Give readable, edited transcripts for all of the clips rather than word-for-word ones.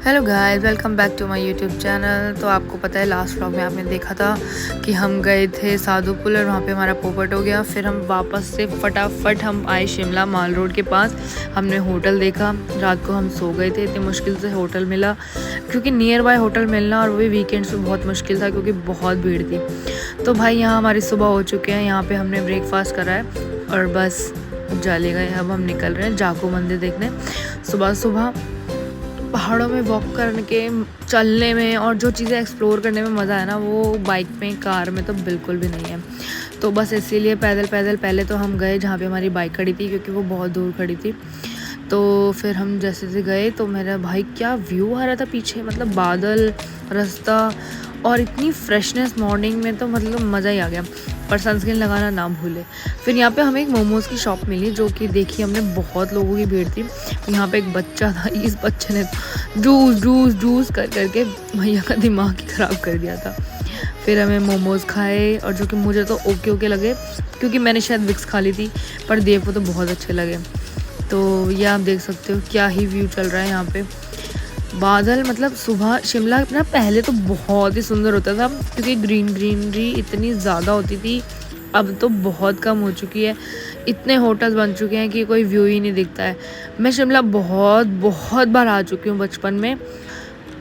Hello guys, welcome back to my YouTube channel. तो आपको पता है लास्ट व्लॉग में आपने देखा था कि हम गए थे साधुपुल और वहाँ पे हमारा पोपट हो गया। फिर हम वापस से फटाफट हम आए शिमला माल रोड के पास। हमने होटल देखा, रात को हम सो गए थे, इतनी मुश्किल से होटल मिला क्योंकि नियर बाय होटल मिलना और वो भी वीकेंड्स में बहुत मुश्किल था क्योंकि बहुत भीड़ थी। तो भाई यहाँ हमारी सुबह हो चुके हैं, यहाँ पर हमने ब्रेकफास्ट करा है और बस चले गए। अब हम निकल रहे हैं जाको मंदिर देखने। सुबह सुबह पहाड़ों में वॉक करने के चलने में और जो चीज़ें एक्सप्लोर करने में मज़ा है ना, वो बाइक में कार में तो बिल्कुल भी नहीं है। तो बस इसीलिए पैदल पैदल पहले तो हम गए जहाँ पे हमारी बाइक खड़ी थी क्योंकि वो बहुत दूर खड़ी थी। तो फिर हम जैसे से गए तो मेरा भाई क्या व्यू आ रहा था पीछे, मतलब बादल, रास्ता और इतनी फ्रेशनेस मॉर्निंग में, तो मतलब मज़ा ही आ गया। पर सनस्क्रीन लगाना ना भूले। फिर यहाँ पे हमें एक मोमोज़ की शॉप मिली जो कि देखी हमने, बहुत लोगों की भीड़ थी। यहाँ पे एक बच्चा था, इस बच्चे ने जूस जूस जूस कर करके भैया का दिमाग ही ख़राब कर दिया था। फिर हमें मोमोज़ खाए और जो कि मुझे तो ओके ओके लगे क्योंकि मैंने शायद विक्स खा ली थी, पर देव को तो बहुत अच्छे लगे। तो ये आप देख सकते हो क्या ही व्यू चल रहा है यहाँ पे। बादल, मतलब सुबह शिमला ना पहले तो बहुत ही सुंदर होता था क्योंकि ग्रीनरी इतनी ज़्यादा होती थी, अब तो बहुत कम हो चुकी है। इतने होटल्स बन चुके हैं कि कोई व्यू ही नहीं दिखता है। मैं शिमला बहुत बहुत बार आ चुकी हूँ बचपन में,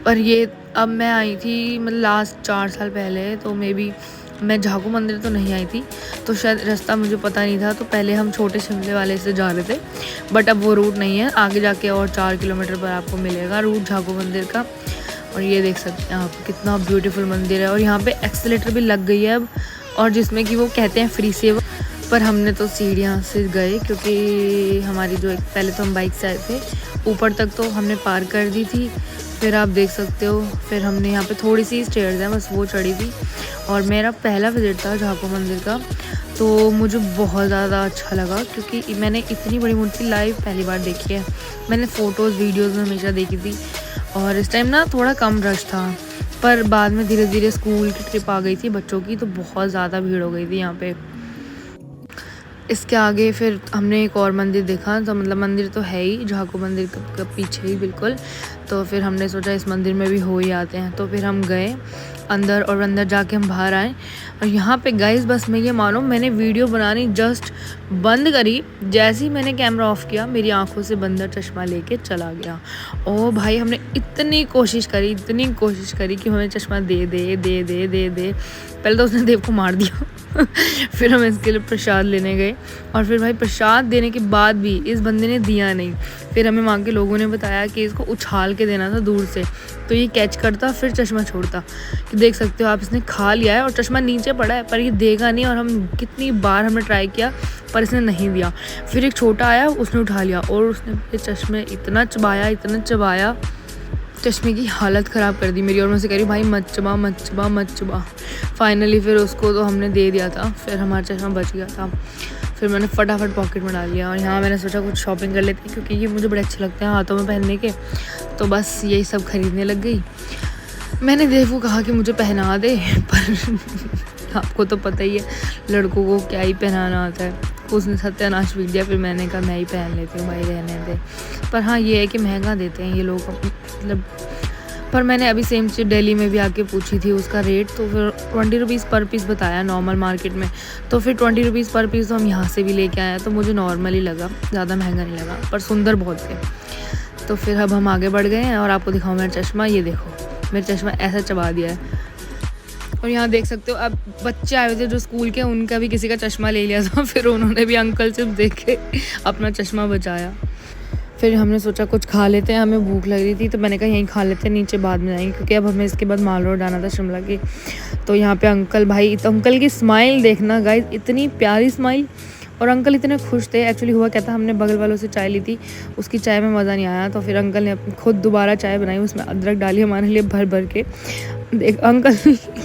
पर ये अब मैं आई थी मतलब लास्ट 4 साल पहले, तो मे बी मैं जाको मंदिर तो नहीं आई थी, तो शायद रास्ता मुझे पता नहीं था। तो पहले हम छोटे शिमले वाले से जा रहे थे, बट अब वो रूट नहीं है, आगे जाके और 4 किलोमीटर पर आपको मिलेगा रूट जाको मंदिर का। और ये देख सकते हैं आप कितना ब्यूटीफुल मंदिर है। और यहाँ पे एक्सीलेटर भी लग गई है अब, और जिसमें कि वो कहते हैं फ्री सेवा, पर हमने तो सीढ़ियाँ से गए क्योंकि हमारी जो पहले तो हम बाइक से आए थे, ऊपर तक तो हमने पार कर दी थी। फिर आप देख सकते हो, फिर हमने यहाँ पे थोड़ी सी स्टेयर्स हैं बस वो चढ़ी थी। और मेरा पहला विज़िट था जाको मंदिर का, तो मुझे बहुत ज़्यादा अच्छा लगा क्योंकि मैंने इतनी बड़ी मूर्ति लाइव पहली बार देखी है। मैंने फ़ोटोज़ वीडियोज़ में हमेशा देखी थी और इस टाइम ना थोड़ा कम रश था, पर बाद में धीरे धीरे स्कूल की ट्रिप आ गई थी बच्चों की, तो बहुत ज़्यादा भीड़ हो गई थी यहाँ पे। इसके आगे फिर हमने एक और मंदिर देखा, तो मतलब मंदिर तो है ही जाको मंदिर का पीछे ही बिल्कुल। तो फिर हमने सोचा इस मंदिर में भी हो ही आते हैं, तो फिर हम गए अंदर और अंदर जाके हम बाहर आए। और यहाँ पे गाइस बस मैं ये मानो, मैंने वीडियो बनानी जस्ट बंद करी, जैसे ही मैंने कैमरा ऑफ किया मेरी आंखों से बंदर चश्मा लेके चला गया। ओ भाई, हमने इतनी कोशिश करी कि हमें चश्मा दे दे दे दे दे दे। पहले तो उसने देव को मार दिया फिर हम इसके लिए प्रसाद लेने गए, और फिर भाई प्रसाद देने के बाद भी इस बंदे ने दिया नहीं। फिर हमें वहाँ के लोगों ने बताया कि इसको उछाल के देना था दूर से, तो ये कैच करता फिर चश्मा छोड़ता। कि देख सकते हो आप, इसने खा लिया है और चश्मा नीचे पड़ा है, पर ये देगा नहीं। और हम कितनी बार हमने ट्राई किया पर इसने नहीं दिया। फिर एक छोटा आया, उसने उठा लिया और उसने ये चश्मे इतना चबाया, चश्मे की हालत ख़राब कर दी मेरी। और मैं से कह रही भाई मत चबा। फाइनली फिर उसको तो हमने दे दिया था, फिर हमारा चश्मा बच गया था। फिर मैंने फटाफट पॉकेट में डाल लिया और यहाँ मैंने सोचा कुछ शॉपिंग कर लेती क्योंकि ये मुझे बड़े अच्छे लगते हैं हाथों में पहनने के, तो बस यही सब खरीदने लग गई। मैंने देव को कहा कि मुझे पहना दे, पर आपको तो पता ही है लड़कों को क्या ही पहनाना आता है। उसने सत्यानाश पीट दिया, फिर मैंने कहा मैं ही पहन लेती हूँ भाई, रहने दे। पर हाँ ये है कि महंगा देते हैं ये लोग, मतलब। पर मैंने अभी सेम चीज़ दिल्ली में भी आके पूछी थी उसका रेट, तो फिर 20 रुपीज़ पर पीस बताया नॉर्मल मार्केट में, तो फिर 20 रुपीज़ पर पीस तो हम यहाँ से भी लेके आए, तो मुझे नॉर्मल ही लगा, ज़्यादा महंगा नहीं लगा, पर सुंदर बहुत थे। तो फिर अब हम आगे बढ़ गए हैं और आपको दिखाऊँ मेरा चश्मा। ये देखो मेरा चश्मा ऐसा चबा दिया है। और यहाँ देख सकते हो, अब बच्चे आए हुए थे जो स्कूल के, उनका भी किसी का चश्मा ले लिया था, फिर उन्होंने भी अंकल से देख के अपना चश्मा बचाया। फिर हमने सोचा कुछ खा लेते हैं, हमें भूख लग रही थी, तो मैंने कहा यहीं खा लेते हैं, नीचे बाद में जाएंगे क्योंकि अब हमें इसके बाद माल रोड आना था शिमला की। तो यहाँ पे अंकल, भाई तो अंकल की स्माइल देखना गाइस, इतनी प्यारी स्माइल, और अंकल इतने खुश थे। एक्चुअली हुआ क्या था, हमने बगल वालों से चाय ली थी, उसकी चाय में मज़ा नहीं आया, तो फिर अंकल ने खुद दोबारा चाय बनाई, उसमें अदरक डाली हमारे लिए भर भर के। देख अंकल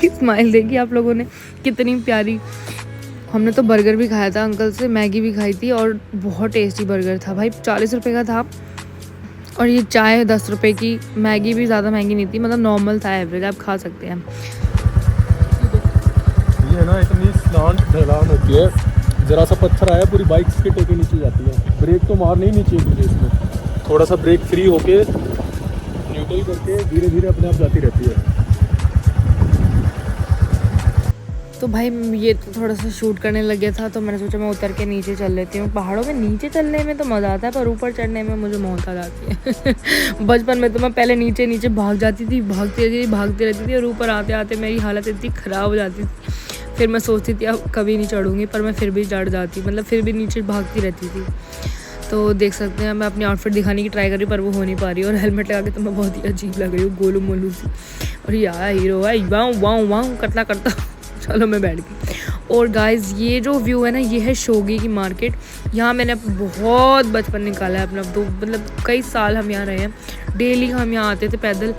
की स्माइल देखी आप लोगों ने कितनी प्यारी। हमने तो बर्गर भी खाया था अंकल से, मैगी भी खाई थी, और बहुत टेस्टी बर्गर था भाई, 40 रुपये का था। और ये चाय 10 रुपये की, मैगी भी ज़्यादा महंगी नहीं थी, मतलब नॉर्मल था, एवरेज, आप खा सकते हैं। ये ना इतनी स्लांट ढलान होती है, ज़रा सा पत्थर आया पूरी बाइक के टेके नीचे जाती है। ब्रेक तो मारनी ही नहीं चाहिए मुझे इसमें, थोड़ा सा ब्रेक फ्री होके सेटल करके धीरे धीरे अपने आप जाती रहती है। तो भाई ये तो थोड़ा सा शूट करने लग गया था, तो मैंने सोचा मैं उतर के नीचे चल लेती हूँ। पहाड़ों में नीचे चलने में तो मज़ा आता है, पर ऊपर चढ़ने में मुझे मौत आ जाती है। बचपन में तो मैं पहले नीचे नीचे भागती रहती थी और ऊपर आते आते मेरी हालत इतनी ख़राब हो जाती थी। फिर मैं सोचती थी अब कभी नहीं चढ़ूँगी, पर मैं फिर भी चढ़ जाती, मतलब फिर भी नीचे भागती रहती थी। तो देख सकते हैं मैं अपनी आउटफिट दिखाने की ट्राई कर रही हूँ, पर वो हो नहीं पा रही। और हेलमेट लगा के तो मैं बहुत ही अजीब लग रही हूँ, गोलू मोलू सी। और यार हीरो है, वाँव वाँव वाँव करता करता चलो मैं बैठ गई। और गाइस ये जो व्यू है ना, ये है शोगी की मार्केट। यहाँ मैंने बहुत बचपन निकाला है अपना, तो मतलब कई साल हम यहाँ रहे हैं। डेली हम यहाँ आते थे पैदल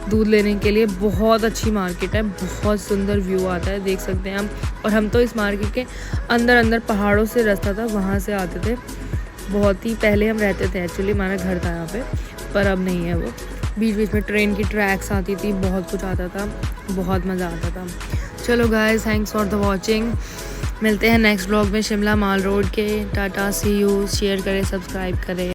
दूध लेने के लिए। बहुत अच्छी मार्केट है, बहुत सुंदर व्यू आता है, देख सकते हैं हम। और हम तो इस मार्केट के अंदर पहाड़ों से रास्ता था, वहाँ से आते थे। बहुत ही पहले हम रहते थे, एक्चुअली हमारा घर था यहाँ पे, पर अब नहीं है वो। बीच बीच में ट्रेन की ट्रैक्स आती थी, बहुत कुछ आता था, बहुत मज़ा आता था। चलो guys, thanks for the watching. मिलते हैं नेक्स्ट ब्लॉग में शिमला माल रोड के। टाटा, सी यू। शेयर करें, सब्सक्राइब करें।